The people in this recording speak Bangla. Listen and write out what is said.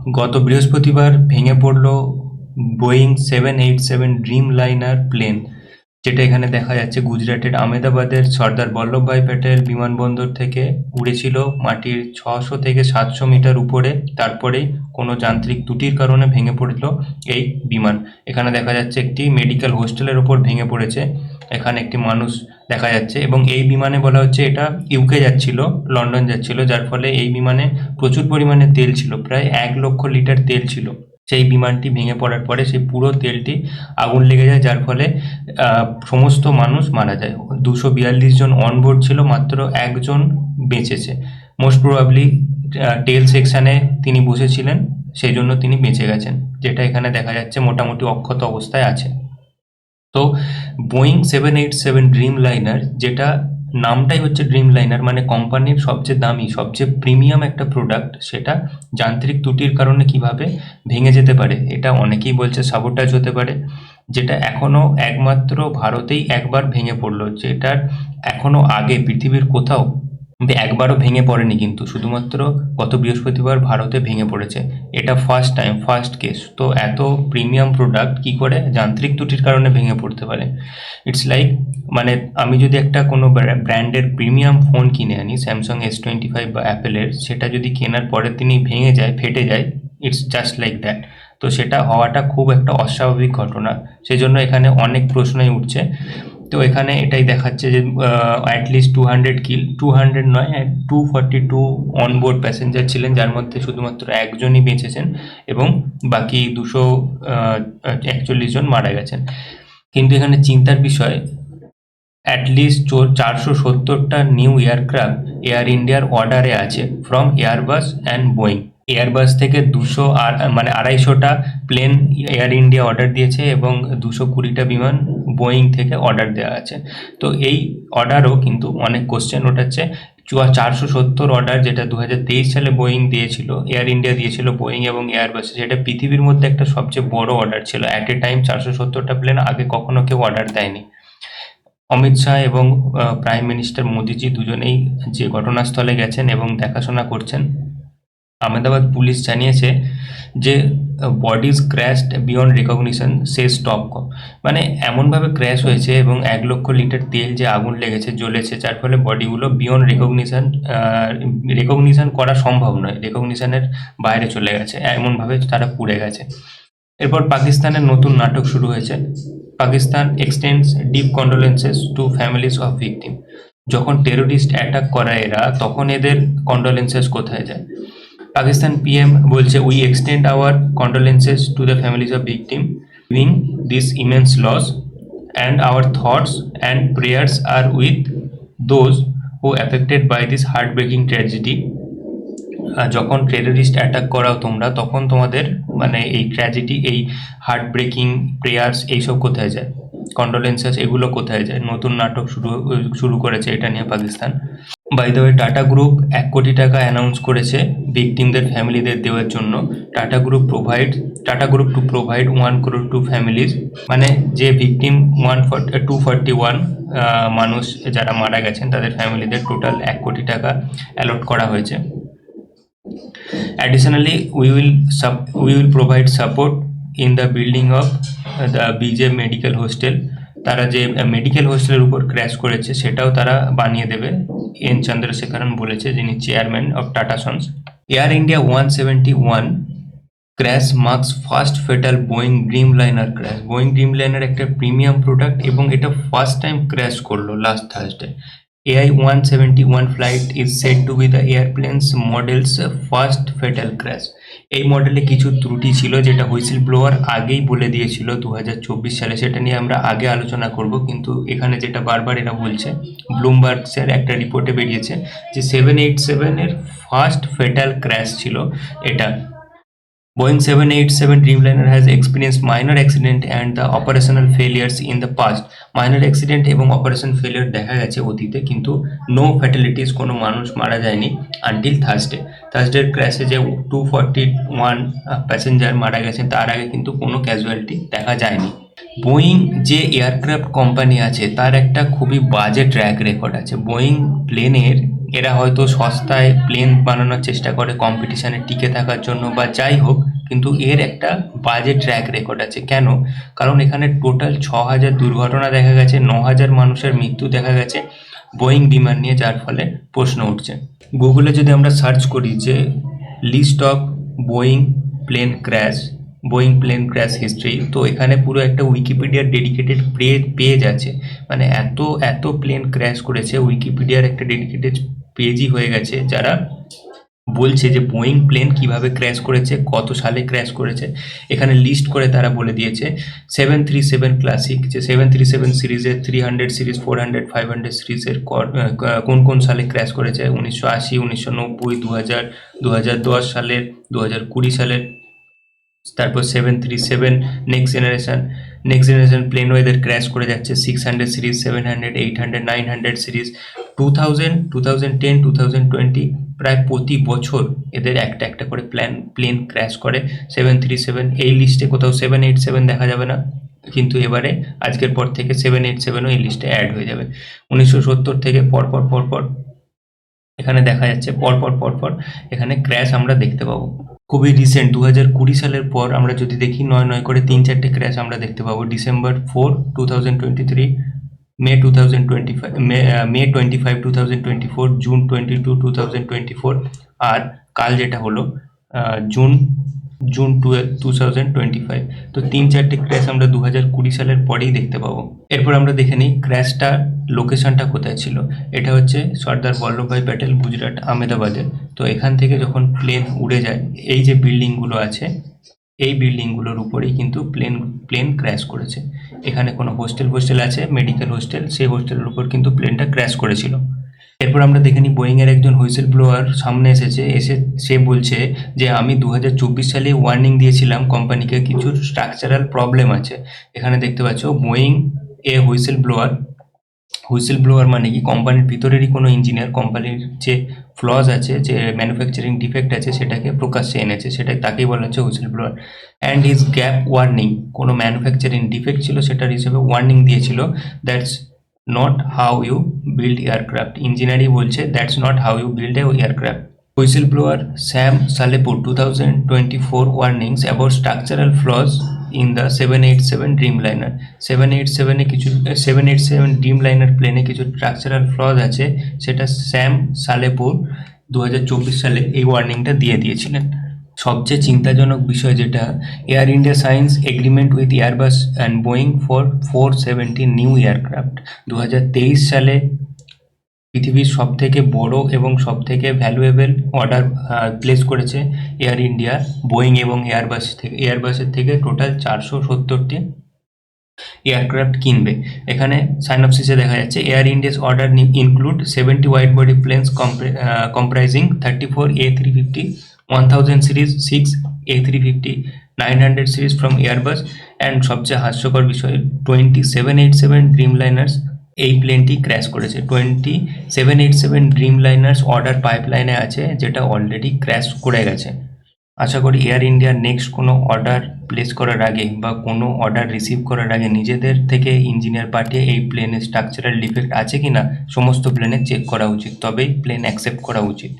গত বৃহস্পতিবার ভেঙে পড়ল বোয়িং 787 ড্রিম লাইনার প্লেন, যেটা এখানে দেখা যাচ্ছে গুজরাটের আহমেদাবাদের সর্দার বল্লভভাই প্যাটেল বিমানবন্দর থেকে উড়েছিল মাটির 600 থেকে 700 মিটার উপরে। তারপরেই কোনো যান্ত্রিক ত্রুটির কারণে ভেঙে পড়ল এই বিমান। এখানে দেখা যাচ্ছে একটি মেডিকেল হোস্টেলের ওপর ভেঙে পড়েছে। এখানে একটি মানুষ দেখা যাচ্ছে এবং এই বিমানে বলা হচ্ছে এটা ইউকে যাচ্ছিল, লন্ডন যাচ্ছিল, যার ফলে এই বিমানে প্রচুর পরিমাণে তেল ছিল, প্রায় 1 লক্ষ লিটার তেল ছিল। সেই বিমানটি ভেঙে পড়ার পরে সেই পুরো তেলটি আগুন লেগে যায়, যার ফলে সমস্ত মানুষ মারা যায়। 242 জন অনবোর্ড ছিল, মাত্র একজন বেঁচেছে। মোস্ট প্রবাবলি টেল সেকশনে তিনি বসেছিলেন, সেই জন্য তিনি বেঁচে গেছেন, যেটা এখানে দেখা যাচ্ছে মোটামুটি অক্ষত অবস্থায় আছে। তো বোয়িং 787 ড্রিম লাইনার, যেটা নামটাই হচ্ছে ড্রিম লাইনার, মানে কোম্পানির সবচেয়ে দামি সবচেয়ে প্রিমিয়াম একটা প্রোডাক্ট, সেটা যান্ত্রিক ত্রুটির কারণে কিভাবে ভেঙে যেতে পারে। এটা অনেকেই বলছে সাবোটাজ হতে পারে, যেটা এখনো একমাত্র ভারতেই একবার ভেঙে পড়লো, যেটার এখনো আগে পৃথিবীর কোথাও একবারও ভেঙে পড়েনি, কিন্তু শুধুমাত্র গত বৃহস্পতিবার ভারতে ভেঙে পড়েছে। এটা ফার্স্ট টাইম, ফার্স্ট কেস। তো এত প্রিমিয়াম প্রোডাক্ট কি করে যান্ত্রিক ত্রুটির কারণে ভেঙে পড়তে পারে? ইটস লাইক, মানে আমি যদি একটা কোনো ব্র্যান্ডের প্রিমিয়াম ফোন কিনে আনি, স্যামসাং S25 বা অ্যাপেলের, সেটা যদি কেনার পরের দিনই ভেঙে যায়, ফেটে যায়, ইটস জাস্ট লাইক দ্যাট। তো সেটা হওয়াটা খুব একটা অস্বাভাবিক ঘটনা, সেজন্য এখানে অনেক প্রশ্নই উঠছে। তো এখানে এটাই দেখাচ্ছে যে অ্যাটলিস্ট 200 নয়, 242 অনবোর্ড প্যাসেঞ্জার ছিলেন, যার মধ্যে শুধুমাত্র একজনই বেঁচেছেন এবং বাকি 241 জন মারা গেছেন। কিন্তু এখানে চিন্তার বিষয়, অ্যাটলিস্ট 470টা নিউ এয়ারক্রাফট এয়ার ইন্ডিয়ার অর্ডারে আছে from Airbus and Boeing. Airbus থেকে 250টা প্লেন এয়ার ইন্ডিয়া অর্ডার দিয়েছে এবং 220টা বিমান বোয়িং থেকে অর্ডার দেওয়া আছে। তো এই অর্ডারও কিন্তু অনেক কোশ্চেন ওঠাচ্ছে। 470 অর্ডার, যেটা 2023 সালে বোয়িং দিয়েছিল, এয়ার ইন্ডিয়া দিয়েছিল বোয়িং এবং এয়ারবাসে, সেটা পৃথিবীর মধ্যে একটা সবচেয়ে বড় অর্ডার ছিল। অ্যাট এ টাইম 470টা প্লেন আগে কখনো কেউ অর্ডার দেয়নি। অমিত শাহ এবং প্রাইম মিনিস্টার মোদিজি দুজনেই যে ঘটনাস্থলে গেছেন এবং দেখাশোনা করছেন। আহমেদাবাদ পুলিশ জানিয়েছে যে bodies crashed beyond recognition, say stop কর, মানে এমনভাবে ক্র্যাশ হয়েছে এবং 1 লক্ষ লিটার তেল যে আগুন লেগেছে, জ্বলেছে, যার ফলে বডিগুলো বিয়ন্ড রেকগনিশন করা সম্ভব নয়, রেকগনিশনের বাইরে চলে গেছে, এমনভাবে তারা পুড়ে গেছে। এরপর পাকিস্তানের নতুন নাটক শুরু হয়েছে। Pakistan extends deep condolences to families of victim. যখন টেরোরিস্ট অ্যাটাক করায় এরা, তখন এদের কন্ডোলেন্সেস কোথায় যায়? পাকিস্তান পিএম বলছে, we extend our condolences to the families of victim wing this immense loss and our thoughts and prayers are with those who affected by this heartbreaking tragedy. যখন টেররিস্ট অ্যাটাক করাও তোমরা, তখন তোমাদের মানে এই ট্র্যাজেডি, এই হার্ট ব্রেকিং প্রেয়ার্স, এইসব কোথায় যায়? কন্ডোলেন্সেস এগুলো কোথায় যায়? নতুন নাটক শুরু করেছে এটা নিয়ে Pakistan. By the way, Tata group 1 কোটি টাকা অ্যানাউন্স করেছে ভিকটিমদের ফ্যামিলিদের দেওয়ার জন্য। Tata group to provide 1 crore to families, মানে যে ভিকটিম 241 মানুষ যারা মারা গেছেন, তাদের ফ্যামিলিদের টোটাল 1 কোটি টাকা অ্যালট করা হয়েছে। Additionally, we will provide support in the building of the BJ Medical Hostel. তারা যে মেডিকেল হোস্টেলের উপর ক্র্যাশ করেছে, সেটাও তারা বানিয়ে দেবে, এন চন্দ্রশেখরন বলেছে, যিনি chairman of Tata Sons. Air India 171 crash marks first fatal Boeing Dreamliner crash. Boeing Dreamliner একটা প্রিমিয়াম প্রোডাক্ট এবং এটা ফার্স্ট টাইম ক্র্যাশ করলো last Thursday. AI-171 flight is said to be the airplane's model's first fatal crash. এই মডেলে কিছু ত্রুটি ছিল, যেটা হুইসেল ব্লোয়ার আগেই বলে দিয়েছিল 2024 সালে, সেটা নিয়ে আমরা আগে আলোচনা করব। কিন্তু এখানে যেটা বারবার এরা বলছে, ব্লুমবার্গসের একটা রিপোর্টে বেরিয়েছে যে 787 এর ফার্স্ট ফেটাল ক্র্যাশ ছিল এটা। Boeing 787 Dreamliner has experienced minor accident and the operational failures in the past. Minor accident এবং অপারেশন ফেলিয়ার দেখা গেছে অতীতে, কিন্তু নো ফ্যাটালিটিস, কোনো মানুষ মারা যায়নি আনটিল থার্সডের ক্র্যাশে যে 241 প্যাসেঞ্জার মারা গেছেন, তার আগে কিন্তু কোনো ক্যাজুয়ালিটি দেখা যায়নি। বোয়িং যে এয়ারক্রাফট কোম্পানি আছে, তার একটা খুবই বাজে ট্র্যাক রেকর্ড আছে। বোয়িং প্লেনের এরা হয়তো সস্তায় প্লেন বানানোর চেষ্টা করে কম্পিটিশনে টিকে থাকার জন্য বা যাই হোক, কিন্তু এর একটা বাজে ট্র্যাক রেকর্ড আছে। কেন? কারণ এখানে টোটাল ৬,০০০ দুর্ঘটনা দেখা গেছে, ৯,০০০ মানুষের মৃত্যু দেখা গেছে বোয়িং বিমান নিয়ে, যার ফলে প্রশ্ন উঠছে। গুগলে যদি আমরা সার্চ করি যে list of Boeing plane crash, Boeing plane crash history, তো এখানে পুরো একটা উইকিপিডিয়ার ডেডিকেটেড পেজ আছে। মানে এত এত প্লেন ক্র্যাশ করেছে, উইকিপিডিয়ার একটা ডেডিকেটেড পেজই হয়ে গেছে, যারা বলছে যে বোয়িং প্লেন কিভাবে ক্র্যাশ করেছে, কত সালে ক্র্যাশ করেছে। এখানে লিস্ট করে তারা বলে দিয়েছে 737 ক্লাসিক, যে 737 সিরিজের 300 সিরিজ, 400, 500 সিরিজের কোন কোন সালে ক্র্যাশ করেছে। 1980, 1990, 2000, 2010 সালের, 2020 সালের। তারপর 737 নেক্সট জেনারেশন প্লেন এদের ক্র্যাশ করে যাচ্ছে। 600 সিরিজ, 700, 800, 900 সিরিজ। 2000, 2010, 2020 প্রায় প্রতি বছর এদের একটা একটা করে প্লেন ক্র্যাশ করে। 737 এই লিস্টে কোথাও 787 দেখা যাবে না, কিন্তু এবারে আজকের পর থেকে 787ও এই লিস্টে অ্যাড হয়ে যাবে। 1970 থেকে পরপর পরপর এখানে দেখা যাচ্ছে, পরপর পরপর এখানে ক্র্যাশ আমরা দেখতে পাবো। খুবই রিসেন্ট 2020 সালের পর আমরা যদি দেখি, নয় নয় করে 3-4টে ক্র্যাশ আমরা দেখতে পাবো। ডিসেম্বর 4, 2023, মে 25, 2024, জুন 22, 2024, আর কাল যেটা হলো জুন 12, 2025। তো 3-4টে ক্র্যাশ আমরা 2020 সালের পরেই দেখতে পাবো। এরপর আমরা দেখে নিই ক্র্যাশটার লোকেশনটা কোথায় ছিল। এটা হচ্ছে সর্দার বল্লভভাই প্যাটেল, গুজরাট, আহমেদাবাদে। তো এখান থেকে যখন প্লেন উড়ে যায়, এই যে বিল্ডিংগুলো আছে, এই বিল্ডিংগুলোর উপরেই কিন্তু প্লেন ক্র্যাশ করেছে। এখানে কোনো হোস্টেল আছে, মেডিকেল হোস্টেল, সেই হোস্টেলের উপর কিন্তু প্লেনটা ক্র্যাশ করেছিল। এরপর আমরা দেখে নিই বোয়িং এর একজন হুইসেল ব্লোয়ার সামনে এসে সে বলছে যে আমি 2024 সালে ওয়ার্নিং দিয়েছিলাম কোম্পানিকে, কিছু স্ট্রাকচারাল প্রবলেম আছে। এখানে দেখতে পাচ্ছ বোয়িং হুইসেল ব্লোয়ার মানে কি, কোম্পানির ভিতরেরই কোনো ইঞ্জিনিয়ার কোম্পানির যে ফ্লজ আছে, যে ম্যানুফ্যাকচারিং ডিফেক্ট আছে, সেটাকে প্রকাশ্যে এনেছে, সেটাই তাকেই বলা হচ্ছে whistleblower. And his gap warning, কোনো ম্যানুফ্যাকচারিং ডিফেক্ট ছিল, সেটার হিসেবে ওয়ার্নিং দিয়েছিল। That's not how you build aircraft. ইঞ্জিনিয়ারই বলছে that's not how you build a aircraft. Whistleblower Sam Salepur 2024 warnings about structural flaws in the 787 Dreamliner। 787 Dreamliner প্লেনে কিছু স্ট্রাকচারাল ফ্লজ আছে, সেটা স্যাম সালেপুর 2024 সালে এই ওয়ার্নিংটা দিয়েছিলেন। সবচেয়ে চিন্তাজনক বিষয় যেটা, air India signs agreement with Airbus and Boeing for 470 new aircraft. 2023 সালে পৃথিবীর সবথেকে বড় এবং সবথেকে ভ্যালুয়েবল অর্ডার প্লেস করেছে এয়ার ইন্ডিয়া বোয়িং এবং এয়ারবাসের থেকে টোটাল 470টি এয়ারক্রাফট কিনবে। এখানে সাইনপসিসে দেখা যাচ্ছে air India's order include 70 wide body planes comprising 34 A350 1000 series, 6 A350 900 series from Airbus, and সবচেয়ে হাস্যকর বিষয় 2787 ড্রিমলাইনার্স এই প্লেনটি ক্র্যাশ করেছে। 2787 ড্রিমলাইনার্স অর্ডার পাইপলাইনে আছে, যেটা অলরেডি ক্র্যাশ করে গেছে। আশা করি এয়ার ইন্ডিয়ার নেক্সট কোনো অর্ডার প্লেস করার আগে বা কোনো অর্ডার রিসিভ করার আগে নিজেদের থেকে ইঞ্জিনিয়ার পাঠিয়ে এই প্লেনের স্ট্রাকচারাল ডিফেক্ট আছে কিনা সমস্ত প্লেনে চেক করা উচিত, তবেই প্লেন অ্যাকসেপ্ট করা উচিত।